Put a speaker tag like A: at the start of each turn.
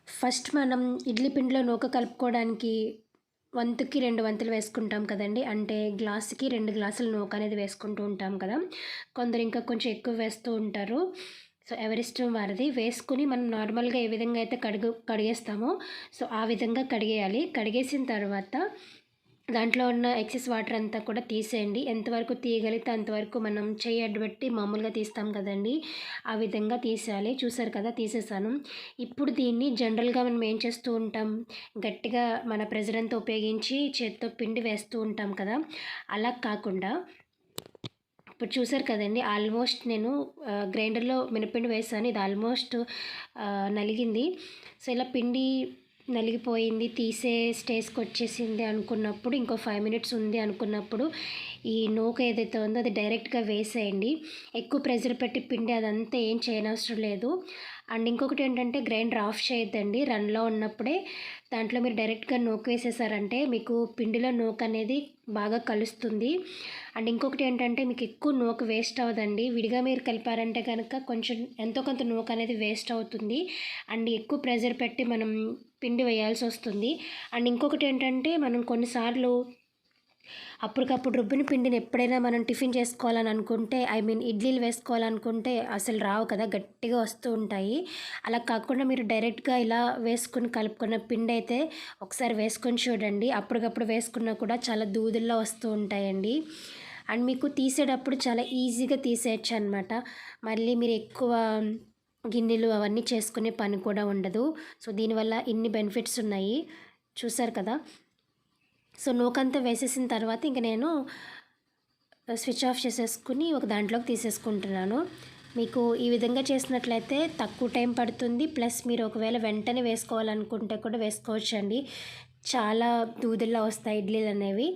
A: First మనం ఇడ్లీ పిండిలో నూక కలుపుకోవడానికి వంతుకి 2 వంతులు వేసుకుంటాం కదండీ! అంటే గ్లాస్‌కి 2 గ్లాసుల నూక అనేది వేసుకుంటూ ఉంటాం కదా! కొందరు ఇంకా కొంచెం ఎక్కువ వేస్తూ ఉంటారు. సో, ఎవరిష్టం వారిది. వేసుకొని మనం నార్మల్‌గా ఏ విధంగా అయితే కడిగేస్తామో సో, ఆ విధంగా కడిగేయాలి. కడిగేసిన తర్వాత దాంట్లో ఉన్న ఎక్సెస్ వాటర్ అంతా కూడా తీసేయండి. ఎంతవరకు తీయగలిగితే అంతవరకు మనం చెయ్యి అడ్డుపెట్టి మామూలుగా తీస్తాం కదండీ! ఆ విధంగా తీసేయాలి. చూసారు కదా! తీసేసాను. ఇప్పుడు దీన్ని జనరల్‌గా మనం ఏం చేస్తూ ఉంటాం, గట్టిగా మన ప్రెషర్ అంతా ఉపయోగించి చేత్తో పిండి వేస్తూ ఉంటాం కదా! అలా కాకుండా ఇప్పుడు చూసారు కదండీ! ఆల్మోస్ట్ నేను గ్రైండర్‌లో మినపపిండి వేసాను. ఇది ఆల్మోస్ట్ నలిగింది. సో, ఇలా పిండి నలిగిపోయింది, తీసే స్టేజ్‌కొచ్చేసింది అనుకున్నప్పుడు, ఇంకో 5 మినిట్స్ ఉంది అనుకున్నప్పుడు, ఈ నూక ఏదైతే ఉందో అది డైరెక్ట్‌గా వేసేయండి. ఎక్కువ ప్రెషర్ పెట్టి పిండి అదంతా ఏం చేయనవసరం లేదు. అండ్ ఇంకొకటి ఏంటంటే గ్రైండర్ ఆఫ్ చేయొద్దండి. రన్‌లో ఉన్నప్పుడే దాంట్లో మీరు డైరెక్ట్‌గా నూక వేసేసారంటే మీకు పిండిలో నూక అనేది బాగా కలుస్తుంది. అండ్ ఇంకొకటి ఏంటంటే మీకు ఎక్కువ నూక వేస్ట్ అవ్వదండి. విడిగా మీరు కలిపారంటే కనుక కొంచెం ఎంతో కొంత నూక అనేది వేస్ట్ అవుతుంది. అండ్ ఎక్కువ ప్రెషర్ పెట్టి మనం పిండి వేయాల్సొస్తుంది. అండ్ ఇంకొకటి ఏంటంటే మనం కొన్నిసార్లు అప్పటికప్పుడు రుబ్బిన పిండిని ఎప్పుడైనా మనం టిఫిన్ చేసుకోవాలని అనుకుంటే ఇడ్లీలు వేసుకోవాలనుకుంటే అసలు రావు కదా! గట్టిగా వస్తూ ఉంటాయి. అలా కాకుండా మీరు డైరెక్ట్‌గా ఇలా వేసుకొని కలుపుకున్న పిండి అయితే ఒకసారి వేసుకొని చూడండి. అప్పటికప్పుడు వేసుకున్నా కూడా చాలా దూదుల్లా వస్తూ ఉంటాయండి. అండ్ మీకు తీసేటప్పుడు చాలా ఈజీగా తీసేయొచ్చనమాట. మళ్ళీ మీరు ఎక్కువ గిన్నెలు అవన్నీ చేసుకునే పని కూడా ఉండదు. సో, దీనివల్ల ఇన్ని బెనిఫిట్స్ ఉన్నాయి. చూసారు కదా! సో, నూకంతా వేసేసిన తర్వాత ఇంక నేను స్విచ్ ఆఫ్ చేసేసుకుని ఒక దాంట్లోకి తీసేసుకుంటున్నాను. మీకు ఈ విధంగా చేసినట్లయితే తక్కువ టైం పడుతుంది. ప్లస్ మీరు ఒకవేళ వెంటనే వేసుకోవాలనుకుంటే కూడా వేసుకోవచ్చండి. చాలా దూదుల్లా వస్తాయి ఇడ్లీలనేవి.